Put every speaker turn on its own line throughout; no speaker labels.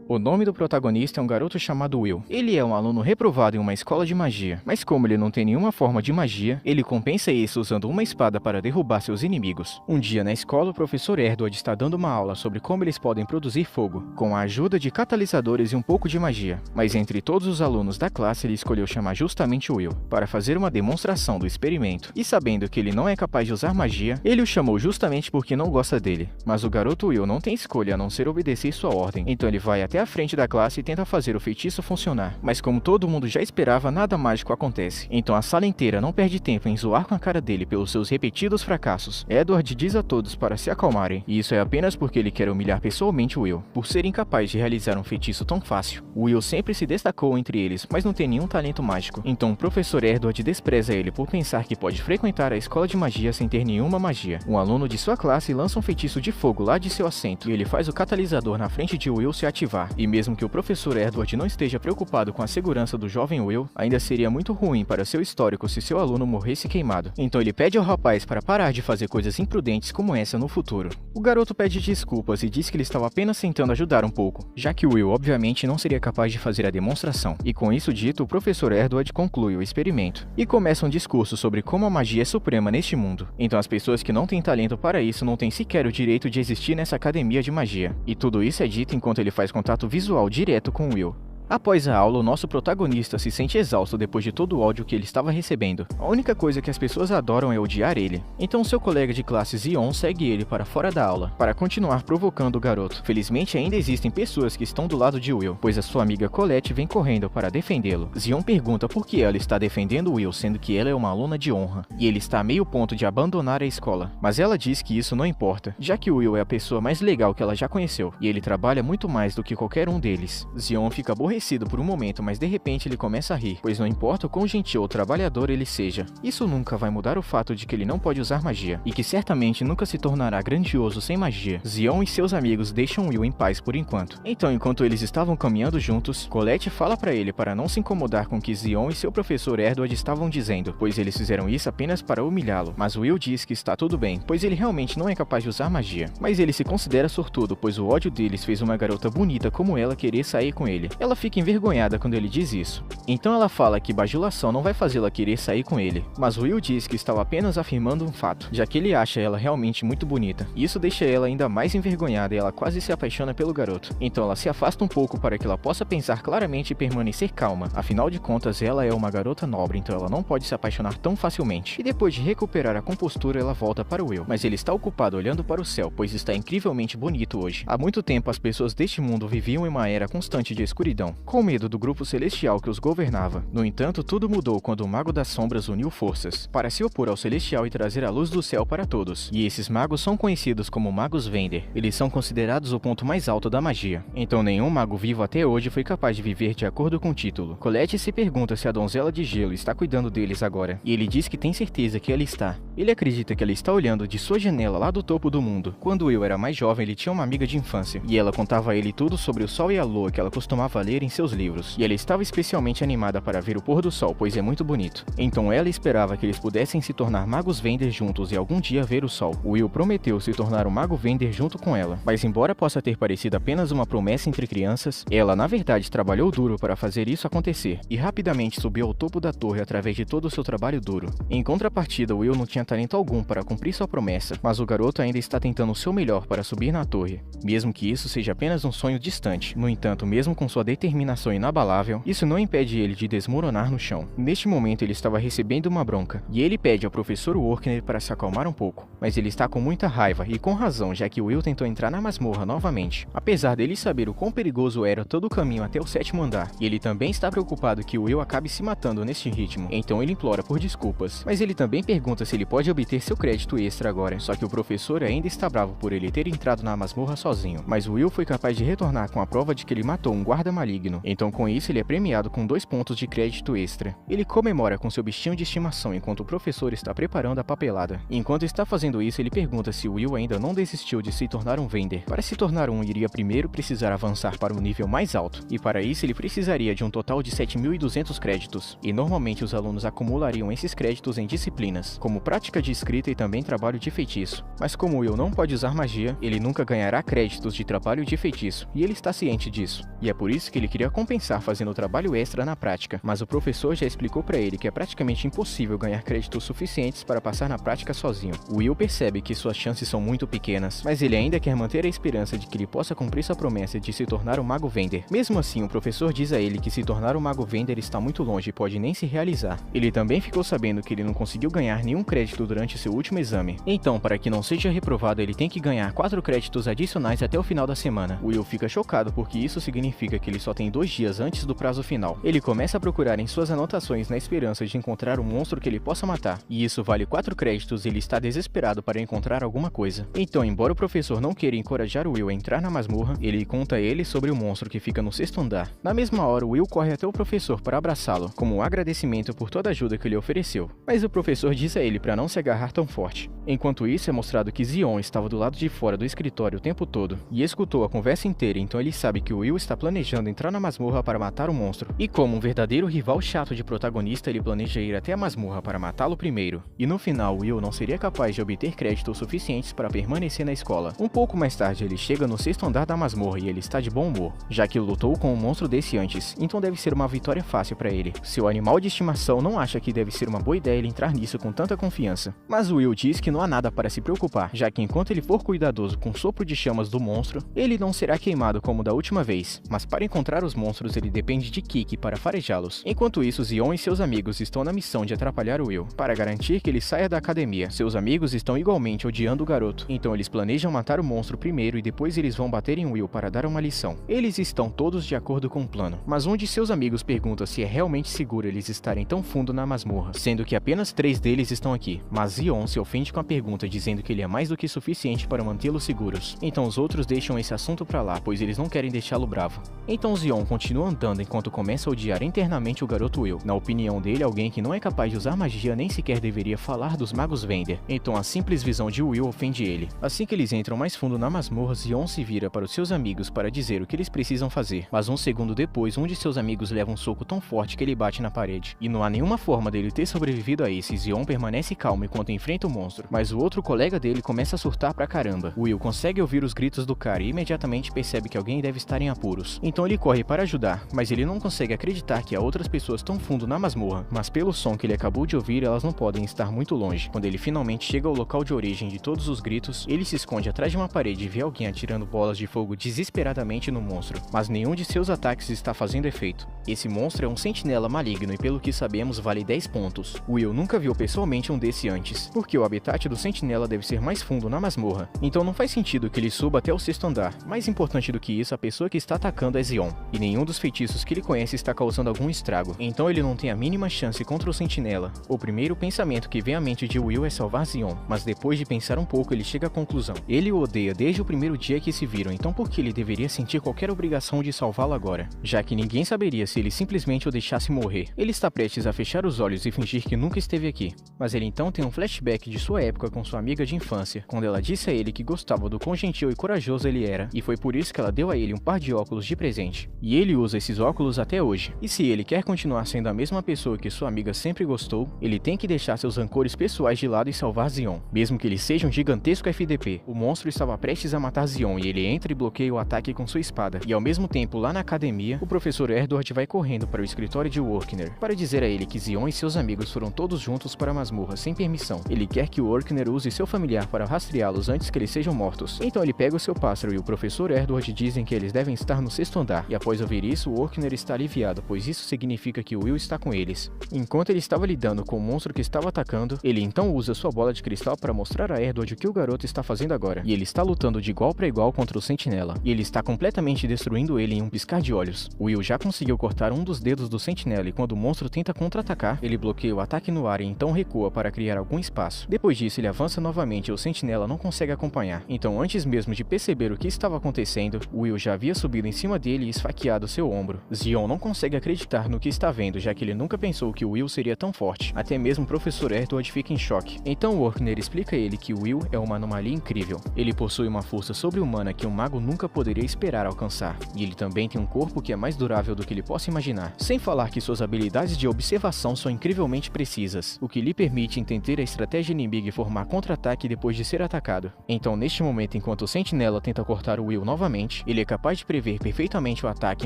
O nome do protagonista é um garoto chamado Will. Ele é um aluno reprovado em uma escola de magia, mas como ele não tem nenhuma forma de magia, ele compensa isso usando uma espada para derrubar seus inimigos. Um dia na escola, o professor Edward está dando uma aula sobre como eles podem produzir fogo, com a ajuda de catalisadores e um pouco de magia. Mas entre todos os alunos da classe, ele escolheu chamar justamente Will, para fazer uma demonstração do experimento. E sabendo que ele não é capaz de usar magia, ele o chamou justamente porque não gosta dele. Mas o garoto Will não tem escolha a não ser obedecer sua ordem, então ele vai até a frente da classe e tenta fazer o feitiço funcionar. Mas como todo mundo já esperava, nada mágico acontece. Então a sala inteira não perde tempo em zoar com a cara dele pelos seus repetidos fracassos. Edward diz a todos para se acalmarem, e isso é apenas porque ele quer humilhar pessoalmente Will, por ser incapaz de realizar um feitiço tão fácil. Will sempre se destacou entre eles, mas não tem nenhum talento mágico. Então o professor Edward despreza ele por pensar que pode frequentar a escola de magia sem ter nenhuma magia. Um aluno de sua classe lança um feitiço de fogo lá de seu assento, e ele faz o catalisador na frente de Will se ativar. E mesmo que o professor Edward não esteja preocupado com a segurança do jovem Will, ainda seria muito ruim para seu histórico se seu aluno morresse queimado. Então ele pede ao rapaz para parar de fazer coisas imprudentes como essa no futuro. O garoto pede desculpas e diz que ele estava apenas tentando ajudar um pouco, já que Will obviamente não seria capaz de fazer a demonstração. E com isso dito, o professor Edward conclui o experimento e começa um discurso sobre como a magia é suprema neste mundo. Então as pessoas que não têm talento para isso não têm sequer o direito de existir nessa academia de magia. E tudo isso é dito enquanto ele faz contato visual direto com Will. Após a aula, o nosso protagonista se sente exausto depois de todo o ódio que ele estava recebendo. A única coisa que as pessoas adoram é odiar ele. Então seu colega de classe Zion segue ele para fora da aula, para continuar provocando o garoto. Felizmente ainda existem pessoas que estão do lado de Will, pois a sua amiga Colette vem correndo para defendê-lo. Zion pergunta por que ela está defendendo Will, sendo que ela é uma aluna de honra, e ele está a meio ponto de abandonar a escola. Mas ela diz que isso não importa, já que Will é a pessoa mais legal que ela já conheceu, e ele trabalha muito mais do que qualquer um deles. Zion fica aborrecido por um momento, mas de repente ele começa a rir, pois não importa o quão gentil ou trabalhador ele seja, isso nunca vai mudar o fato de que ele não pode usar magia, e que certamente nunca se tornará grandioso sem magia. Zion e seus amigos deixam Will em paz por enquanto. Então, enquanto eles estavam caminhando juntos, Colette fala para ele para não se incomodar com o que Zion e seu professor Edward estavam dizendo, pois eles fizeram isso apenas para humilhá-lo. Mas Will diz que está tudo bem, pois ele realmente não é capaz de usar magia. Mas ele se considera sortudo, pois o ódio deles fez uma garota bonita como ela querer sair com ele. Ela fica envergonhada quando ele diz isso. Então ela fala que bajulação não vai fazê-la querer sair com ele. Mas Will diz que estava apenas afirmando um fato, já que ele acha ela realmente muito bonita. Isso deixa ela ainda mais envergonhada e ela quase se apaixona pelo garoto. Então ela se afasta um pouco para que ela possa pensar claramente e permanecer calma. Afinal de contas, ela é uma garota nobre, então ela não pode se apaixonar tão facilmente. E depois de recuperar a compostura, ela volta para Will. Mas ele está ocupado olhando para o céu, pois está incrivelmente bonito hoje. Há muito tempo as pessoas deste mundo viviam em uma era constante de escuridão, com medo do grupo celestial que os governava. No entanto, tudo mudou quando o Mago das Sombras uniu forças para se opor ao celestial e trazer a luz do céu para todos. E esses magos são conhecidos como Magos Vender. Eles são considerados o ponto mais alto da magia. Então nenhum mago vivo até hoje foi capaz de viver de acordo com o título. Colette se pergunta se a donzela de gelo está cuidando deles agora, e ele diz que tem certeza que ela está. Ele acredita que ela está olhando de sua janela lá do topo do mundo. Quando Will era mais jovem, ele tinha uma amiga de infância, e ela contava a ele tudo sobre o sol e a lua que ela costumava ler em seus livros. E ela estava especialmente animada para ver o pôr do sol, pois é muito bonito. Então ela esperava que eles pudessem se tornar magos Vender juntos e algum dia ver o sol. Will prometeu se tornar um mago Vender junto com ela, mas embora possa ter parecido apenas uma promessa entre crianças, ela na verdade trabalhou duro para fazer isso acontecer, e rapidamente subiu ao topo da torre através de todo o seu trabalho duro. Em contrapartida, Will não tinha talento algum para cumprir sua promessa, mas o garoto ainda está tentando o seu melhor para subir na torre, mesmo que isso seja apenas um sonho distante. No entanto, mesmo com sua determinação inabalável, isso não impede ele de desmoronar no chão. Neste momento ele estava recebendo uma bronca, e ele pede ao professor Workner para se acalmar um pouco, mas ele está com muita raiva, e com razão, já que Will tentou entrar na masmorra novamente, apesar dele saber o quão perigoso era todo o caminho até o 7º andar, e ele também está preocupado que Will acabe se matando neste ritmo, então ele implora por desculpas, mas ele também pergunta se ele pode obter seu crédito extra agora, só que o professor ainda está bravo por ele ter entrado na masmorra sozinho, mas Will foi capaz de retornar com a prova de que ele matou um guarda maligno maligno. Então com isso ele é premiado com 2 pontos de crédito extra. Ele comemora com seu bichinho de estimação enquanto o professor está preparando a papelada. Enquanto está fazendo isso, ele pergunta se Will ainda não desistiu de se tornar um Vender. Para se tornar um, iria primeiro precisar avançar para um nível mais alto, e para isso ele precisaria de um total de 7.200 créditos, e normalmente os alunos acumulariam esses créditos em disciplinas, como prática de escrita e também trabalho de feitiço. Mas como Will não pode usar magia, ele nunca ganhará créditos de trabalho de feitiço, e ele está ciente disso. E é por isso que ele queria compensar fazendo trabalho extra na prática, mas o professor já explicou para ele que é praticamente impossível ganhar créditos suficientes para passar na prática sozinho. Will percebe que suas chances são muito pequenas, mas ele ainda quer manter a esperança de que ele possa cumprir sua promessa de se tornar um mago Vender. Mesmo assim, o professor diz a ele que se tornar um mago Vender está muito longe e pode nem se realizar. Ele também ficou sabendo que ele não conseguiu ganhar nenhum crédito durante seu último exame. Então, para que não seja reprovado, ele tem que ganhar 4 créditos adicionais até o final da semana. Will fica chocado porque isso significa que ele só tem 2 dias antes do prazo final. Ele começa a procurar em suas anotações na esperança de encontrar um monstro que ele possa matar, e isso vale 4 créditos e ele está desesperado para encontrar alguma coisa. Então, embora o professor não queira encorajar o Will a entrar na masmorra, ele conta a ele sobre o monstro que fica no 6º andar. Na mesma hora, o Will corre até o professor para abraçá-lo, como um agradecimento por toda a ajuda que ele ofereceu. Mas o professor diz a ele para não se agarrar tão forte. Enquanto isso, é mostrado que Zion estava do lado de fora do escritório o tempo todo, e escutou a conversa inteira, então ele sabe que o Will está planejando entrar na masmorra para matar o monstro. E como um verdadeiro rival chato de protagonista, ele planeja ir até a masmorra para matá-lo primeiro. E no final, Will não seria capaz de obter créditos suficientes para permanecer na escola. Um pouco mais tarde, ele chega no 6º andar da masmorra e ele está de bom humor, já que lutou com um monstro desse antes, então deve ser uma vitória fácil para ele. Seu animal de estimação não acha que deve ser uma boa ideia ele entrar nisso com tanta confiança. Mas Will diz que não há nada para se preocupar, já que enquanto ele for cuidadoso com o sopro de chamas do monstro, ele não será queimado como da última vez. Mas para encontrar os monstros, ele depende de Kiki para farejá-los. Enquanto isso, Zion e seus amigos estão na missão de atrapalhar o Will, para garantir que ele saia da academia. Seus amigos estão igualmente odiando o garoto, então eles planejam matar o monstro primeiro e depois eles vão bater em Will para dar uma lição. Eles estão todos de acordo com o plano, mas um de seus amigos pergunta se é realmente seguro eles estarem tão fundo na masmorra, sendo que apenas 3 deles estão aqui, mas Zion se ofende com a pergunta, dizendo que ele é mais do que suficiente para mantê-los seguros. Então os outros deixam esse assunto pra lá, pois eles não querem deixá-lo bravo. Então Zion continua andando enquanto começa a odiar internamente o garoto Will. Na opinião dele, alguém que não é capaz de usar magia nem sequer deveria falar dos magos Vender. Então a simples visão de Will ofende ele. Assim que eles entram mais fundo na masmorra, Zion se vira para os seus amigos para dizer o que eles precisam fazer. Mas um segundo depois, um de seus amigos leva um soco tão forte que ele bate na parede. E não há nenhuma forma dele ter sobrevivido a esse. Zion permanece calmo enquanto enfrenta o monstro. Mas o outro colega dele começa a surtar pra caramba. Will consegue ouvir os gritos do cara e imediatamente percebe que alguém deve estar em apuros. Então ele corre para ajudar, mas ele não consegue acreditar que há outras pessoas tão fundo na masmorra. Mas pelo som que ele acabou de ouvir, elas não podem estar muito longe. Quando ele finalmente chega ao local de origem de todos os gritos, ele se esconde atrás de uma parede e vê alguém atirando bolas de fogo desesperadamente no monstro. Mas nenhum de seus ataques está fazendo efeito. Esse monstro é um sentinela maligno e pelo que sabemos vale 10 pontos. Will nunca viu pessoalmente um desse antes, porque o habitat do sentinela deve ser mais fundo na masmorra. Então não faz sentido que ele suba até o 6º andar. Mais importante do que isso, a pessoa que está atacando é Zion, e nenhum dos feitiços que ele conhece está causando algum estrago. Então ele não tem a mínima chance contra o sentinela. O primeiro pensamento que vem à mente de Will é salvar Zion, mas depois de pensar um pouco ele chega à conclusão. Ele o odeia desde o primeiro dia que se viram, então por que ele deveria sentir qualquer obrigação de salvá-lo agora? Já que ninguém saberia se ele simplesmente o deixasse morrer. Ele está prestes a fechar os olhos e fingir que nunca esteve aqui. Mas ele então tem um flashback de sua época com sua amiga de infância, quando ela disse a ele que gostava do quão gentil e corajoso ele era, e foi por isso que ela deu a ele um par de óculos de presente. E ele usa esses óculos até hoje. E se ele quer continuar sendo a mesma pessoa que sua amiga sempre gostou, ele tem que deixar seus rancores pessoais de lado e salvar Zion, mesmo que ele seja um gigantesco FDP. O monstro estava prestes a matar Zion e ele entra e bloqueia o ataque com sua espada. E ao mesmo tempo, lá na academia, o professor Edward vai correndo para o escritório de Workner para dizer a ele que Zion e seus amigos foram todos juntos para a masmorra sem permissão. Ele quer que o Workner use seu familiar para rastreá-los antes que eles sejam mortos. Então ele pega o seu pássaro e o professor Edward dizem que eles devem estar no 6º andar. E após ouvir isso, o Workner está aliviado, pois isso significa que o Will está com eles. Enquanto ele estava lidando com o monstro que estava atacando, ele então usa sua bola de cristal para mostrar a Edward o que o garoto está fazendo agora. E ele está lutando de igual para igual contra o sentinela. E ele está completamente destruindo ele em um piscar de olhos. O Will já conseguiu cortar um dos dedos do sentinela e quando o monstro tenta contra-atacar, ele bloqueia o ataque no ar e então recua para criar algum espaço. Depois disso, ele avança novamente e o sentinela não consegue acompanhar. Então, antes mesmo de perceber o que estava acontecendo, Will já havia subido em cima dele e esfaqueado esfaqueado seu ombro. Zion não consegue acreditar no que está vendo, já que ele nunca pensou que o Will seria tão forte. Até mesmo o professor Edward fica em choque. Então Workner explica a ele que o Will é uma anomalia incrível. Ele possui uma força sobre-humana que um mago nunca poderia esperar alcançar. E ele também tem um corpo que é mais durável do que ele possa imaginar. Sem falar que suas habilidades de observação são incrivelmente precisas, o que lhe permite entender a estratégia inimiga e formar contra-ataque depois de ser atacado. Então, neste momento, enquanto o Sentinela tenta cortar o Will novamente, ele é capaz de prever perfeitamente o ataque,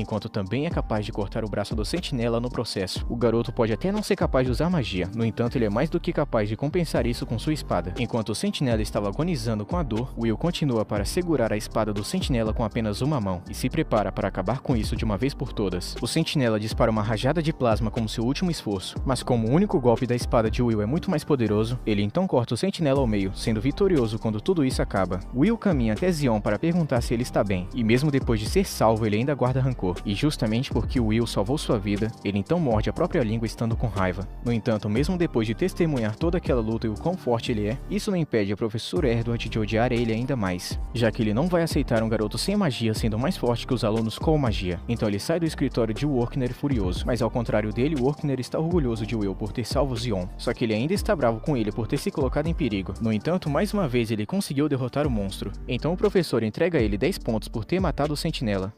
enquanto também é capaz de cortar o braço do Sentinela no processo. O garoto pode até não ser capaz de usar magia, no entanto, ele é mais do que capaz de compensar isso com sua espada. Enquanto o Sentinela estava agonizando com a dor, Will continua para segurar a espada do Sentinela com apenas uma mão e se prepara para acabar com isso de uma vez por todas. O Sentinela dispara uma rajada de plasma como seu último esforço, mas como o único golpe da espada de Will é muito mais poderoso, ele então corta o Sentinela ao meio, sendo vitorioso quando tudo isso acaba. Will caminha até Zion para perguntar se ele está bem, e mesmo depois de ser salvo, ele ainda guarda rancor. E justamente porque o Will salvou sua vida, ele então morde a própria língua estando com raiva. No entanto, mesmo depois de testemunhar toda aquela luta e o quão forte ele é, isso não impede o professor Edward de odiar ele ainda mais, já que ele não vai aceitar um garoto sem magia sendo mais forte que os alunos com magia. Então ele sai do escritório de Workner furioso, mas ao contrário dele, Workner está orgulhoso de Will por ter salvo Zion, só que ele ainda está bravo com ele por ter se colocado em perigo. No entanto, mais uma vez ele conseguiu derrotar o monstro, então o professor entrega a ele 10 pontos por ter matado o Sentinela.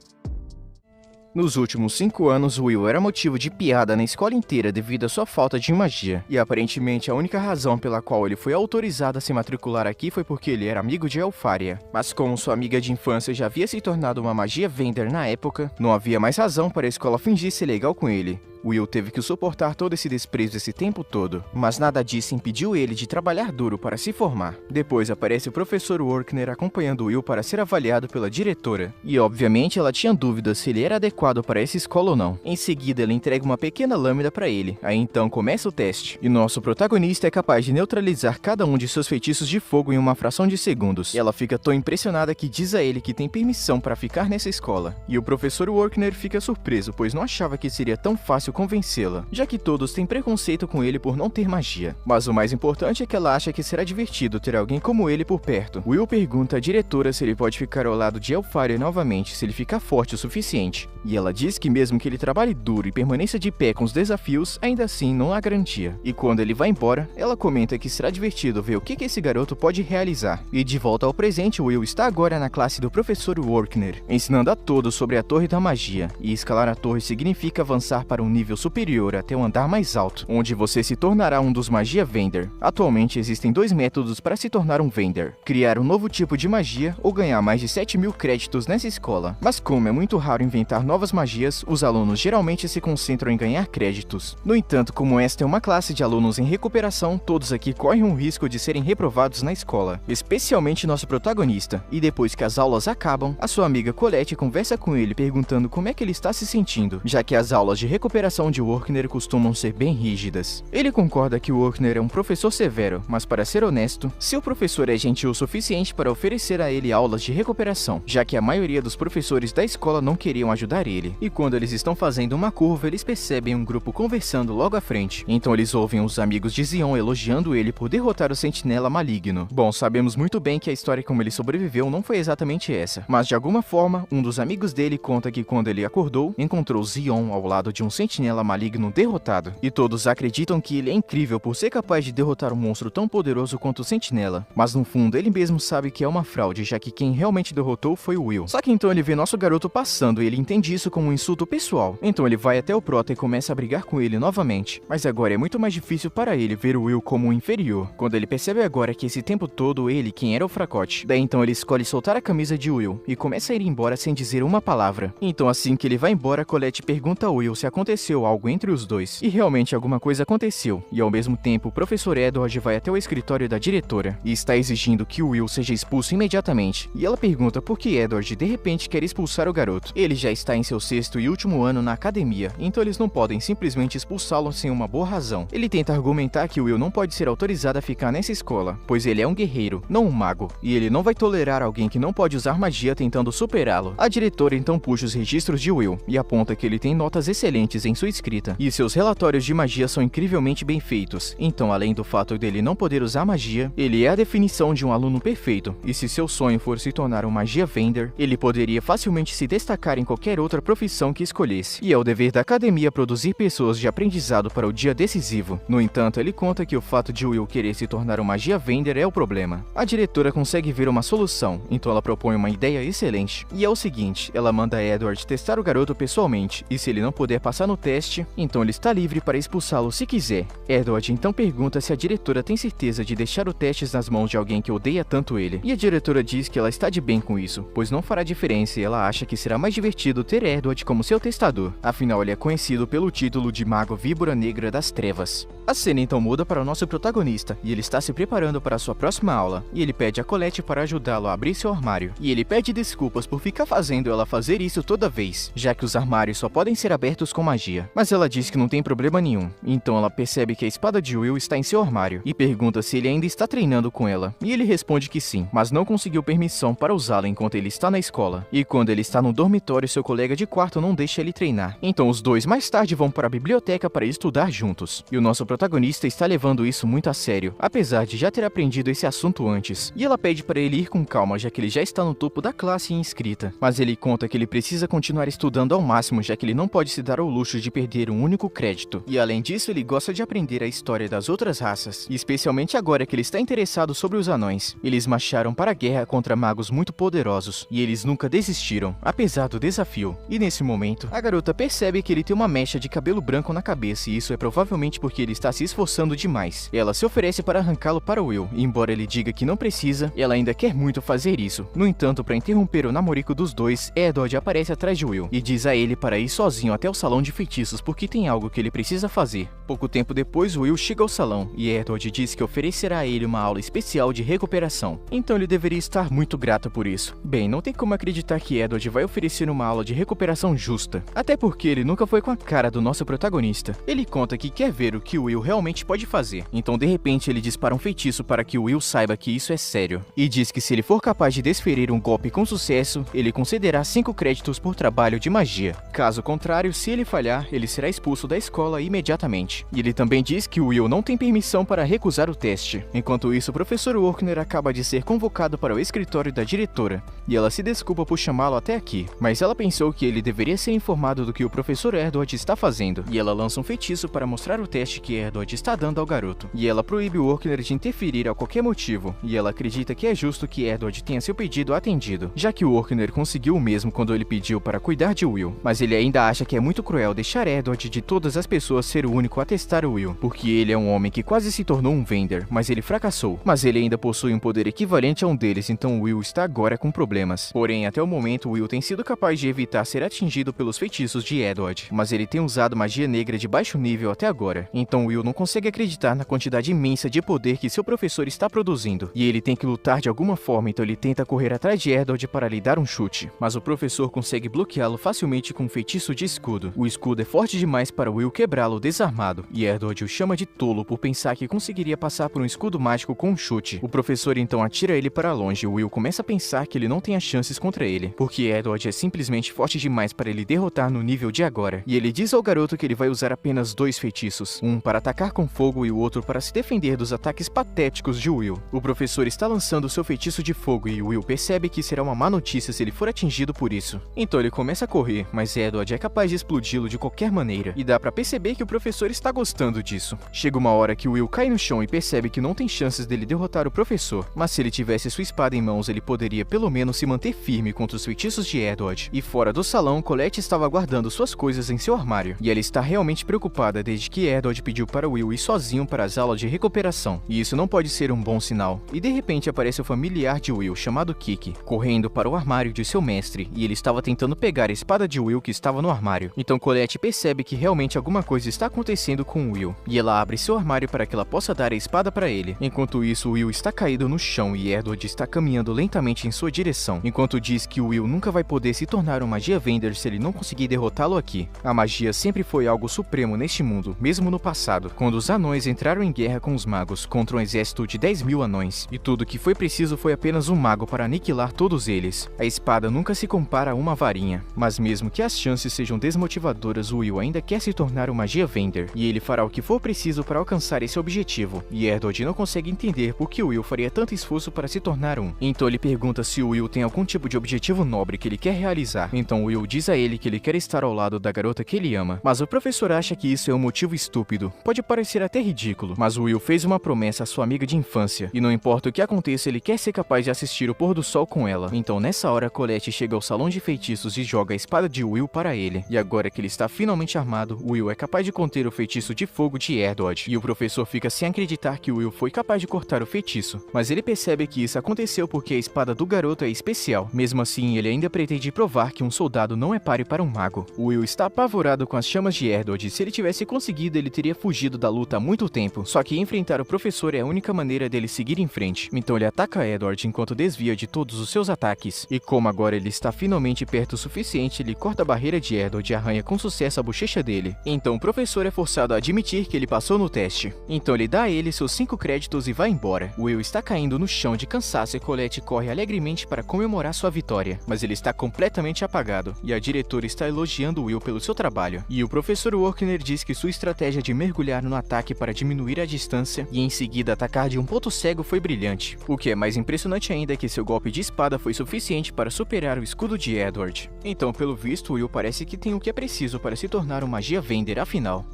Nos últimos 5 anos, Will era motivo de piada na escola inteira devido à sua falta de magia, e aparentemente a única razão pela qual ele foi autorizado a se matricular aqui foi porque ele era amigo de Elfaria. Mas como sua amiga de infância já havia se tornado uma magia Vender na época, não havia mais razão para a escola fingir ser legal com ele. Will teve que suportar todo esse desprezo esse tempo todo, mas nada disso impediu ele de trabalhar duro para se formar. Depois aparece o professor Workner acompanhando Will para ser avaliado pela diretora, e obviamente ela tinha dúvidas se ele era adequado para essa escola ou não. Em seguida ela entrega uma pequena lâmina para ele, aí então começa o teste, e nosso protagonista é capaz de neutralizar cada um de seus feitiços de fogo em uma fração de segundos. Ela fica tão impressionada que diz a ele que tem permissão para ficar nessa escola, e o professor Workner fica surpreso, pois não achava que seria tão fácil convencê-la, já que todos têm preconceito com ele por não ter magia. Mas o mais importante é que ela acha que será divertido ter alguém como ele por perto. Will pergunta à diretora se ele pode ficar ao lado de Elfaria novamente se ele ficar forte o suficiente, e ela diz que mesmo que ele trabalhe duro e permaneça de pé com os desafios, ainda assim não há garantia. E quando ele vai embora, ela comenta que será divertido ver o que esse garoto pode realizar. E de volta ao presente, Will está agora na classe do professor Workner, ensinando a todos sobre a Torre da Magia, e escalar a torre significa avançar para um nível superior até o andar mais alto, onde você se tornará um dos Magia Vender. Atualmente existem 2 métodos para se tornar um Vender: criar um novo tipo de magia ou ganhar mais de 7.000 créditos nessa escola. Mas como é muito raro inventar novas magias, os alunos geralmente se concentram em ganhar créditos. No entanto, como esta é uma classe de alunos em recuperação, todos aqui correm o risco de serem reprovados na escola, especialmente nosso protagonista. E depois que as aulas acabam, a sua amiga Colette conversa com ele perguntando como é que ele está se sentindo, já que as aulas de recuperação de Workner costumam ser bem rígidas. Ele concorda que o Workner é um professor severo, mas para ser honesto, seu professor é gentil o suficiente para oferecer a ele aulas de recuperação, já que a maioria dos professores da escola não queriam ajudar ele. E quando eles estão fazendo uma curva, eles percebem um grupo conversando logo à frente. Então eles ouvem os amigos de Zion elogiando ele por derrotar o Sentinela maligno. Bom, sabemos muito bem que a história como ele sobreviveu não foi exatamente essa, mas de alguma forma, um dos amigos dele conta que quando ele acordou, encontrou Zion ao lado de um Sentinela maligno derrotado, e todos acreditam que ele é incrível por ser capaz de derrotar um monstro tão poderoso quanto o Sentinela, mas no fundo ele mesmo sabe que é uma fraude, já que quem realmente derrotou foi o Will. Só que então ele vê nosso garoto passando e ele entende isso como um insulto pessoal, então ele vai até o Prota e começa a brigar com ele novamente, mas agora é muito mais difícil para ele ver o Will como um inferior, quando ele percebe agora que esse tempo todo ele quem era o fracote. Daí então ele escolhe soltar a camisa de Will e começa a ir embora sem dizer uma palavra. Então assim que ele vai embora, Colette pergunta a Will se aconteceu algo entre os dois, e realmente alguma coisa aconteceu, e ao mesmo tempo o professor Edward vai até o escritório da diretora, e está exigindo que o Will seja expulso imediatamente, e ela pergunta por que Edward de repente quer expulsar o garoto. Ele já está em seu 6º e último ano na academia, então eles não podem simplesmente expulsá-lo sem uma boa razão. Ele tenta argumentar que o Will não pode ser autorizado a ficar nessa escola, pois ele é um guerreiro, não um mago, e ele não vai tolerar alguém que não pode usar magia tentando superá-lo. A diretora então puxa os registros de Will, e aponta que ele tem notas excelentes em sua escrita, e seus relatórios de magia são incrivelmente bem feitos. Então, além do fato dele não poder usar magia, ele é a definição de um aluno perfeito, e se seu sonho for se tornar um magia vendor, ele poderia facilmente se destacar em qualquer outra profissão que escolhesse. E é o dever da academia produzir pessoas de aprendizado para o dia decisivo. No entanto, ele conta que o fato de Will querer se tornar um magia vendor é o problema. A diretora consegue ver uma solução, então ela propõe uma ideia excelente. E é o seguinte, ela manda Edward testar o garoto pessoalmente, e se ele não puder passar no teste, então ele está livre para expulsá-lo se quiser. Edward então pergunta se a diretora tem certeza de deixar o teste nas mãos de alguém que odeia tanto ele. E a diretora diz que ela está de bem com isso, pois não fará diferença e ela acha que será mais divertido ter Edward como seu testador. Afinal, ele é conhecido pelo título de Mago Víbora Negra das Trevas. A cena então muda para o nosso protagonista, e ele está se preparando para a sua próxima aula, e ele pede a Colette para ajudá-lo a abrir seu armário. E ele pede desculpas por ficar fazendo ela fazer isso toda vez, já que os armários só podem ser abertos com magia. Mas ela diz que não tem problema nenhum, então ela percebe que a espada de Will está em seu armário, e pergunta se ele ainda está treinando com ela. E ele responde que sim, mas não conseguiu permissão para usá-la enquanto ele está na escola. E quando ele está no dormitório, seu colega de quarto não deixa ele treinar. Então os dois mais tarde vão para a biblioteca para estudar juntos. E o nosso protagonista está levando isso muito a sério, apesar de já ter aprendido esse assunto antes. E ela pede para ele ir com calma, já que ele já está no topo da classe em escrita. Mas ele conta que ele precisa continuar estudando ao máximo, já que ele não pode se dar ao luxo de perder um único crédito. E além disso, ele gosta de aprender a história das outras raças, e especialmente agora que ele está interessado sobre os anões. Eles marcharam para a guerra contra magos muito poderosos, e eles nunca desistiram, apesar do desafio. E nesse momento, a garota percebe que ele tem uma mecha de cabelo branco na cabeça, e isso é provavelmente porque ele está se esforçando demais. Ela se oferece para arrancá-lo para Will, e embora ele diga que não precisa, ela ainda quer muito fazer isso. No entanto, para interromper o namorico dos dois, Edward aparece atrás de Will, e diz a ele para ir sozinho até o salão de feitiços porque tem algo que ele precisa fazer. Pouco tempo depois, Will chega ao salão, e Edward diz que oferecerá a ele uma aula especial de recuperação. Então ele deveria estar muito grato por isso. Bem, não tem como acreditar que Edward vai oferecer uma aula de recuperação justa, até porque ele nunca foi com a cara do nosso protagonista. Ele conta que quer ver o que Will realmente pode fazer, então de repente ele dispara um feitiço para que Will saiba que isso é sério, e diz que se ele for capaz de desferir um golpe com sucesso, ele concederá 5 créditos por trabalho de magia. Caso contrário, se ele falhar, ele será expulso da escola imediatamente. E ele também diz que Will não tem permissão para recusar o teste. Enquanto isso, o professor Workner acaba de ser convocado para o escritório da diretora, e ela se desculpa por chamá-lo até aqui, mas ela pensou que ele deveria ser informado do que o professor Edward está fazendo, e ela lança um feitiço para mostrar o teste que Edward está dando ao garoto. E ela proíbe o Workner de interferir a qualquer motivo, e ela acredita que é justo que Edward tenha seu pedido atendido, já que o Workner conseguiu o mesmo quando ele pediu para cuidar de Will, mas ele ainda acha que é muito cruel deixar Edward de todas as pessoas ser o único a testar o Will, porque ele é um homem que quase se tornou um vendor, mas ele fracassou. Mas ele ainda possui um poder equivalente a um deles, então Will está agora com problemas. Porém, até o momento, Will tem sido capaz de evitar ser atingido pelos feitiços de Edward, mas ele tem usado magia negra de baixo nível até agora, então Will não consegue acreditar na quantidade imensa de poder que seu professor está produzindo, e ele tem que lutar de alguma forma, então ele tenta correr atrás de Edward para lhe dar um chute, mas o professor consegue bloqueá-lo facilmente com um feitiço de escudo. O escudo é forte demais para Will quebrá-lo desarmado, e Edward o chama de tolo por pensar que conseguiria passar por um escudo mágico com um chute. O professor então atira ele para longe e Will começa a pensar que ele não tem as chances contra ele, porque Edward é simplesmente forte demais para ele derrotar no nível de agora. E ele diz ao garoto que ele vai usar apenas 2 feitiços, um para atacar com fogo e o outro para se defender dos ataques patéticos de Will. O professor está lançando seu feitiço de fogo e Will percebe que será uma má notícia se ele for atingido por isso. Então ele começa a correr, mas Edward é capaz de explodi-lo de qualquer maneira, e dá pra perceber que o professor está gostando disso. Chega uma hora que Will cai no chão e percebe que não tem chances dele derrotar o professor, mas se ele tivesse sua espada em mãos, ele poderia pelo menos se manter firme contra os feitiços de Edward. E fora do salão, Colette estava guardando suas coisas em seu armário, e ela está realmente preocupada desde que Edward pediu para Will ir sozinho para as aulas de recuperação, e isso não pode ser um bom sinal. E de repente aparece o familiar de Will, chamado Kiki, correndo para o armário de seu mestre, e ele estava tentando pegar a espada de Will que estava no armário. Então Colette percebe que realmente alguma coisa está acontecendo com Will, e ela abre seu armário para que ela possa dar a espada para ele. Enquanto isso, Will está caído no chão e Edward está caminhando lentamente em sua direção, enquanto diz que Will nunca vai poder se tornar um magia vendor se ele não conseguir derrotá-lo aqui. A magia sempre foi algo supremo neste mundo, mesmo no passado, quando os anões entraram em guerra com os magos contra um exército de 10.000 anões, e tudo que foi preciso foi apenas um mago para aniquilar todos eles. A espada nunca se compara a uma varinha, mas mesmo que as chances sejam desmotivadoras dias o Will ainda quer se tornar um magia vender, e ele fará o que for preciso para alcançar esse objetivo, e Edward não consegue entender por que o Will faria tanto esforço para se tornar um. Então ele pergunta se o Will tem algum tipo de objetivo nobre que ele quer realizar. Então o Will diz a ele que ele quer estar ao lado da garota que ele ama, mas o professor acha que isso é um motivo estúpido. Pode parecer até ridículo, mas o Will fez uma promessa à sua amiga de infância, e não importa o que aconteça, ele quer ser capaz de assistir o pôr do sol com ela. Então nessa hora, Colette chega ao salão de feitiços e joga a espada de Will para ele, e agora que ele está finalmente armado, Will é capaz de conter o feitiço de fogo de Edward, e o professor fica sem acreditar que Will foi capaz de cortar o feitiço, mas ele percebe que isso aconteceu porque a espada do garoto é especial. Mesmo assim, ele ainda pretende provar que um soldado não é páreo para um mago. Will está apavorado com as chamas de Edward, e se ele tivesse conseguido, ele teria fugido da luta há muito tempo, só que enfrentar o professor é a única maneira dele seguir em frente. Então ele ataca Edward enquanto desvia de todos os seus ataques, e como agora ele está finalmente perto o suficiente, ele corta a barreira de Edward e arranha com sucesso a bochecha dele. Então o professor é forçado a admitir que ele passou no teste. Então ele dá a ele seus 5 créditos e vai embora. Will está caindo no chão de cansaço e Colette corre alegremente para comemorar sua vitória, mas ele está completamente apagado, e a diretora está elogiando Will pelo seu trabalho. E o professor Workner diz que sua estratégia de mergulhar no ataque para diminuir a distância e em seguida atacar de um ponto cego foi brilhante. O que é mais impressionante ainda é que seu golpe de espada foi suficiente para superar o escudo de Edward. Então, pelo visto, Will parece que tem o que é preciso para se tornar um magia vender afinal.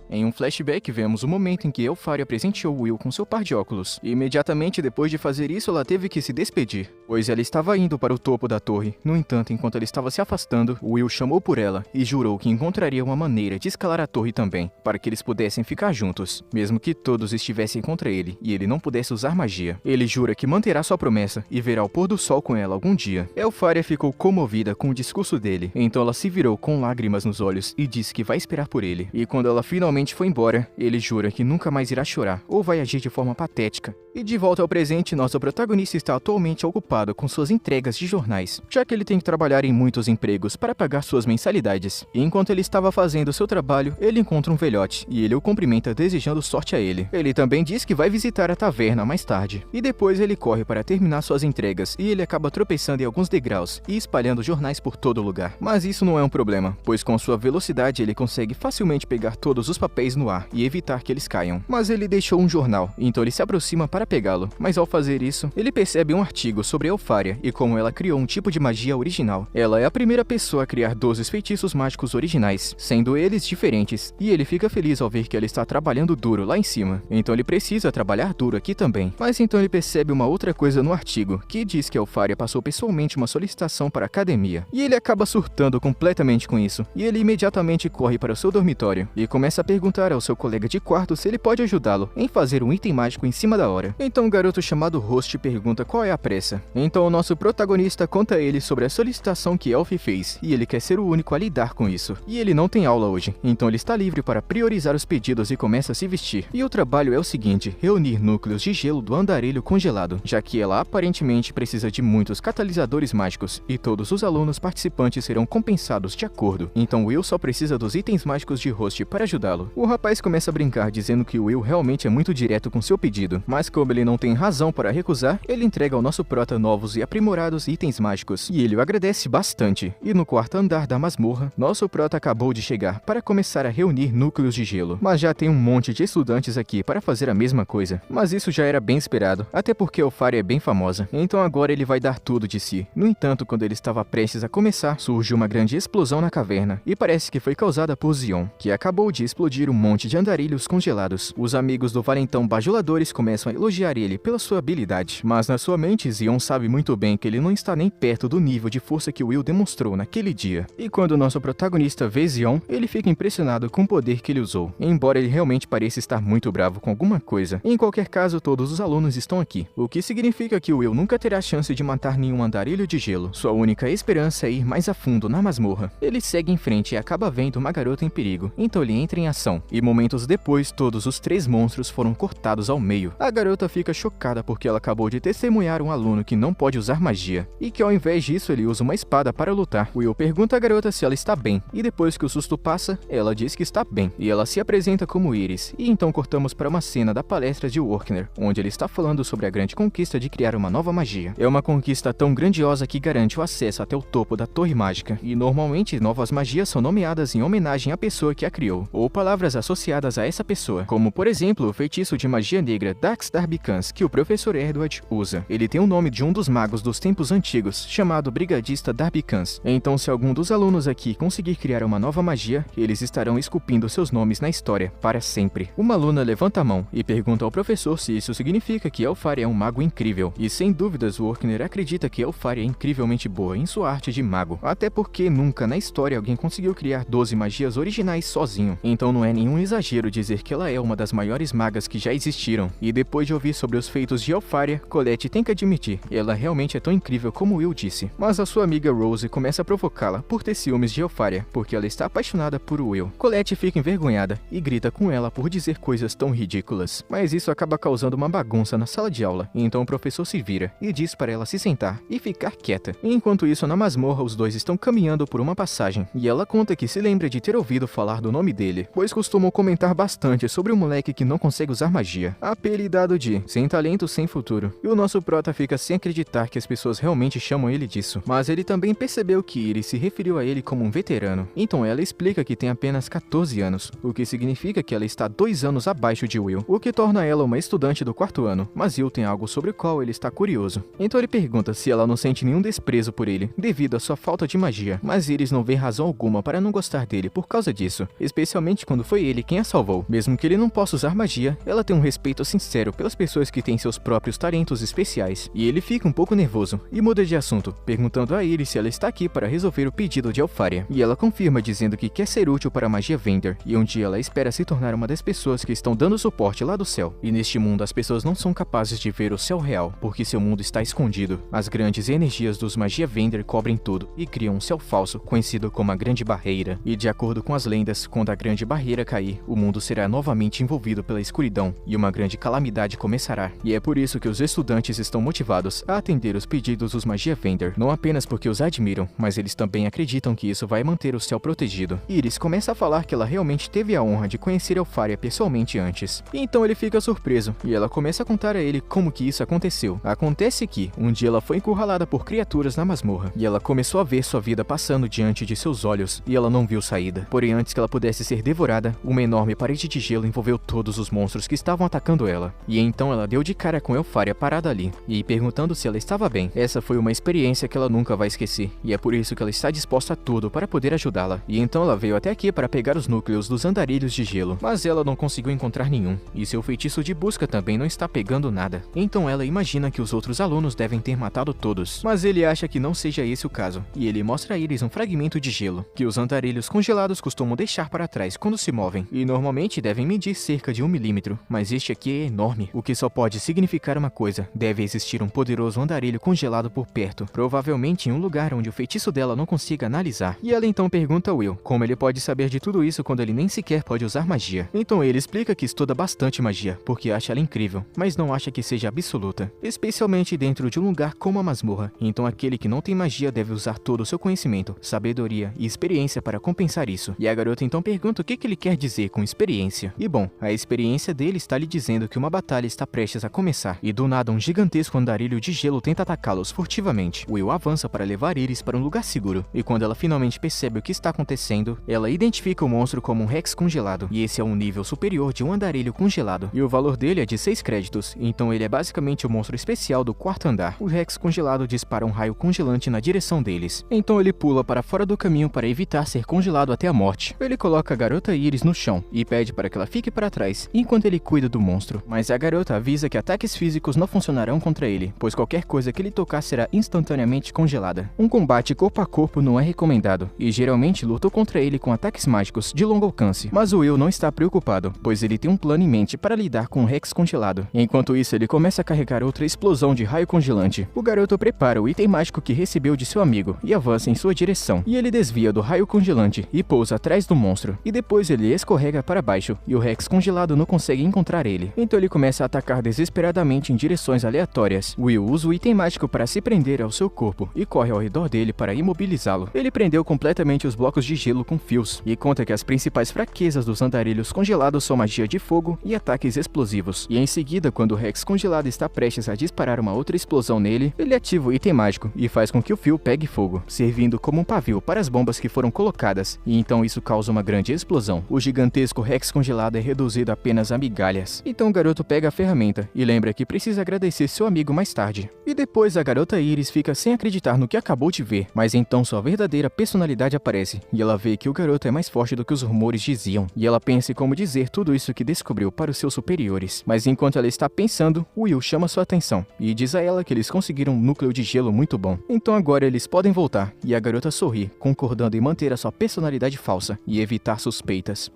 Em um flashback, vemos o momento em que Elfaria presenteou Will com seu par de óculos, e imediatamente depois de fazer isso, ela teve que se despedir, pois ela estava indo para o topo da torre. No entanto, enquanto ela estava se afastando, Will chamou por ela e jurou que encontraria uma maneira de escalar a torre também, para que eles pudessem ficar juntos, mesmo que todos estivessem contra ele e ele não pudesse usar magia. Ele jura que manterá sua promessa e verá o pôr do sol com ela algum dia. Elfaria ficou comovida com o discurso dele, então ela se virou com lágrimas nos olhos e disse que vai esperar por ele. E quando ela finalmente foi embora, ele jura que nunca mais irá chorar ou vai agir de forma patética. E de volta ao presente, nosso protagonista está atualmente ocupado com suas entregas de jornais, já que ele tem que trabalhar em muitos empregos para pagar suas mensalidades. E enquanto ele estava fazendo seu trabalho, ele encontra um velhote, e ele o cumprimenta desejando sorte a ele. Ele também diz que vai visitar a taverna mais tarde, e depois ele corre para terminar suas entregas, e ele acaba tropeçando em alguns degraus e espalhando jornais por todo lugar. Mas isso não é um problema, pois com sua velocidade ele consegue facilmente pegar todos os papéis no ar e evitar que eles caiam. Mas ele deixou um jornal, então ele se aproxima para pegá-lo, mas ao fazer isso, ele percebe um artigo sobre Elfaria e como ela criou um tipo de magia original. Ela é a primeira pessoa a criar 12 feitiços mágicos originais, sendo eles diferentes, e ele fica feliz ao ver que ela está trabalhando duro lá em cima. Então ele precisa trabalhar duro aqui também. Mas então ele percebe uma outra coisa no artigo, que diz que Elfaria passou pessoalmente uma solicitação para a academia, e ele acaba surtando completamente com isso, e ele imediatamente corre para o seu dormitório e começa a perguntar ao seu colega de quarto se ele pode ajudá-lo em fazer um item mágico em cima da hora. Então um garoto chamado Host pergunta qual é a pressa. Então o nosso protagonista conta a ele sobre a solicitação que Elf fez, e ele quer ser o único a lidar com isso. E ele não tem aula hoje, então ele está livre para priorizar os pedidos e começa a se vestir. E o trabalho é o seguinte: reunir núcleos de gelo do andarilho congelado, já que ela aparentemente precisa de muitos catalisadores mágicos, e todos os alunos participantes serão compensados de acordo. Então Will só precisa dos itens mágicos de Host para ajudá-lo. O rapaz começa a brincar dizendo que Will realmente é muito direto com seu pedido, mas como ele não tem razão para recusar, ele entrega ao nosso prota novos e aprimorados itens mágicos, e ele o agradece bastante. E no quarto andar da masmorra, nosso prota acabou de chegar para começar a reunir núcleos de gelo, mas já tem um monte de estudantes aqui para fazer a mesma coisa. Mas isso já era bem esperado, até porque Elfaria é bem famosa, então agora ele vai dar tudo de si. No entanto, quando ele estava prestes a começar, surgiu uma grande explosão na caverna, e parece que foi causada por Zion, que acabou de explodir um monte de andarilhos congelados. Os amigos do valentão bajuladores começam a elogiar ele pela sua habilidade, mas na sua mente Zion sabe muito bem que ele não está nem perto do nível de força que Will demonstrou naquele dia. E quando nosso protagonista vê Zion, ele fica impressionado com o poder que ele usou, embora ele realmente pareça estar muito bravo com alguma coisa. Em qualquer caso, todos os alunos estão aqui, o que significa que Will nunca terá chance de matar nenhum andarilho de gelo. Sua única esperança é ir mais a fundo na masmorra. Ele segue em frente e acaba vendo uma garota em perigo, então ele entra em ação, e momentos depois todos os 3 monstros foram cortados ao meio. A garota fica chocada porque ela acabou de testemunhar um aluno que não pode usar magia, e que ao invés disso ele usa uma espada para lutar. Will pergunta à garota se ela está bem, e depois que o susto passa, ela diz que está bem, e ela se apresenta como Iris, e então cortamos para uma cena da palestra de Workner, onde ele está falando sobre a grande conquista de criar uma nova magia. É uma conquista tão grandiosa que garante o acesso até o topo da Torre Mágica, e normalmente novas magias são nomeadas em homenagem à pessoa que a criou, ou palavras associadas a essa pessoa, como por exemplo o feitiço de magia negra Dax Darbicans, que o professor Edward usa. Ele tem o nome de um dos magos dos tempos antigos, chamado Brigadista Darbicans. Então se algum dos alunos aqui conseguir criar uma nova magia, eles estarão esculpindo seus nomes na história, para sempre. Uma aluna levanta a mão e pergunta ao professor se isso significa que Elfaria é um mago incrível, e sem dúvidas Workner acredita que Elfaria é incrivelmente boa em sua arte de mago, até porque nunca na história alguém conseguiu criar 12 magias originais sozinho, então não é nenhum exagero dizer que ela é uma das maiores magas que já existiram. E depois de ouvir sobre os feitos de Elfaria, Colette tem que admitir, ela realmente é tão incrível como Will disse. Mas a sua amiga Rose começa a provocá-la por ter ciúmes de Elfaria, porque ela está apaixonada por Will. Colette fica envergonhada e grita com ela por dizer coisas tão ridículas, mas isso acaba causando uma bagunça na sala de aula, então o professor se vira e diz para ela se sentar e ficar quieta. Enquanto isso, na masmorra, os dois estão caminhando por uma passagem, e ela conta que se lembra de ter ouvido falar do nome dele, pois costumam comentar bastante sobre o moleque que não consegue usar magia, apelidado de sem talento, sem futuro. E o nosso prota fica sem acreditar que as pessoas realmente chamam ele disso, mas ele também percebeu que Iris se referiu a ele como um veterano, então ela explica que tem apenas 14 anos, o que significa que ela está 2 anos abaixo de Will, o que torna ela uma estudante do 4º ano, mas Will tem algo sobre o qual ele está curioso. Então ele pergunta se ela não sente nenhum desprezo por ele, devido à sua falta de magia, mas Iris não vê razão alguma para não gostar dele por causa disso, especialmente quando foi ele quem a salvou. Mesmo que ele não possa usar magia, ela tem um respeito sincero pelas pessoas que têm seus próprios talentos especiais, e ele fica um pouco nervoso e muda de assunto, perguntando a Iris se ela está aqui para resolver o pedido de Elfaria, e ela confirma dizendo que quer ser útil para a magia Vender, e um dia ela espera se tornar uma das pessoas que estão dando suporte lá do céu. E neste mundo as pessoas não são capazes de ver o céu real, porque seu mundo está escondido. As grandes energias dos magia Vender cobrem tudo e criam um céu falso, conhecido como a Grande Barreira. E de acordo com as lendas, quando a Grande Barreira cair, o mundo será novamente envolvido pela escuridão e uma grande calamidade começará. E é por isso que os estudantes estão motivados a atender os pedidos dos magia Vender, não apenas porque os admiram, mas eles também acreditam que isso vai manter o céu protegido. Iris começa a falar que ela realmente teve a honra de conhecer Elfaria pessoalmente antes. E então ele fica surpreso, e ela começa a contar a ele como que isso aconteceu. Acontece que, um dia ela foi encurralada por criaturas na masmorra, e ela começou a ver sua vida passando diante de seus olhos, e ela não viu saída. Porém, antes que ela pudesse ser devorada, uma enorme parede de gelo envolveu todos os monstros que estavam atacando ela. E então ela deu de cara com Elfaria parada ali, e perguntando se ela estava bem. Essa foi uma experiência que ela nunca vai esquecer, e é por isso que ela está disposta a tudo para poder ajudá-la. E então ela veio até aqui para pegar os núcleos dos andarilhos de gelo, mas ela não conseguiu encontrar nenhum, e seu feitiço de busca também não está pegando nada. Então ela imagina que os outros alunos devem ter matado todos, mas ele acha que não seja esse o caso, e ele mostra a eles um fragmento de gelo, que os andarilhos congelados costumam deixar para trás quando se movem, e normalmente devem medir cerca de 1 milímetro, mas este aqui é enorme, o que só pode significar uma coisa: deve existir um poderoso andarilho congelado por perto, provavelmente em um lugar onde o feitiço dela não consiga analisar. E ela então pergunta a Will como ele pode saber de tudo isso quando ele nem sequer pode usar magia. Então ele explica que estuda bastante magia, porque acha ela incrível, mas não acha que seja absoluta, especialmente dentro de um lugar como a masmorra. Então aquele que não tem magia deve usar todo o seu conhecimento, sabedoria e experiência para compensar isso. E a garota então pergunta o que ele quer dizer com experiência. E bom, a experiência dele está lhe dizendo que uma batalha está prestes a começar, e do nada um gigantesco andarilho de gelo tenta atacá-los furtivamente. Will avança para levar Iris para um lugar seguro, e quando ela finalmente percebe o que está acontecendo, ela identifica o monstro como um Rex congelado, e esse é um nível superior de um andarilho congelado, e o valor dele é de 6 créditos, então ele é basicamente o monstro especial do 4º andar. O Rex congelado dispara um raio congelante na direção deles, então ele pula para fora do caminho para evitar ser congelado até a morte. Ele coloca a garota Iris no chão e pede para que ela fique para trás, enquanto ele cuida do monstro, mas a garota avisa que ataques físicos não funcionarão contra ele, pois qualquer coisa que ele tocar será instantaneamente congelada. Um combate corpo a corpo não é recomendado, e geralmente lutou contra ele com ataques mágicos de longo alcance, mas o Will não está preocupado, pois ele tem um plano em mente para lidar com o Rex congelado. Enquanto isso, ele começa a carregar outra explosão de raio congelante. O garoto prepara o item mágico que recebeu de seu amigo e avança em sua direção, e ele desvia do raio congelante e pousa atrás do monstro, e depois ele escorrega para baixo, e o Rex congelado não consegue encontrar ele. Então ele começa a atacar desesperadamente em direções aleatórias. Will usa o item mágico para se prender ao seu corpo e corre ao redor dele para imobilizá-lo. Ele prendeu completamente os blocos de gelo com fios e conta que as principais fraquezas dos andarilhos congelados são magia de fogo e ataques explosivos. E em seguida, quando o Rex congelado está prestes a disparar uma outra explosão nele, ele ativa o item mágico e faz com que o fio pegue fogo, servindo como um pavio para as bombas que foram colocadas, e então isso causa uma grande explosão. O gigantesco Rex congelado é reduzido apenas a migalhas. Então o garoto pega a ferramenta e lembra que precisa agradecer seu amigo mais tarde. E depois a garota Iris fica sem acreditar no que acabou de ver, mas então sua verdadeira personalidade aparece, e ela vê que o garoto é mais forte do que os rumores diziam, e ela pensa em como dizer tudo isso que descobriu para os seus superiores. Mas enquanto ela está pensando, Will chama sua atenção, e diz a ela que eles conseguiram um núcleo de gelo muito bom. Então agora eles podem voltar, e a garota sorri, concordando em manter a sua personalidade falsa e evitar suspeitas.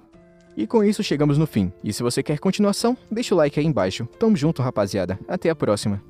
E com isso chegamos no fim, e se você quer continuação, deixa o like aí embaixo. Tamo junto, rapaziada. Até a próxima.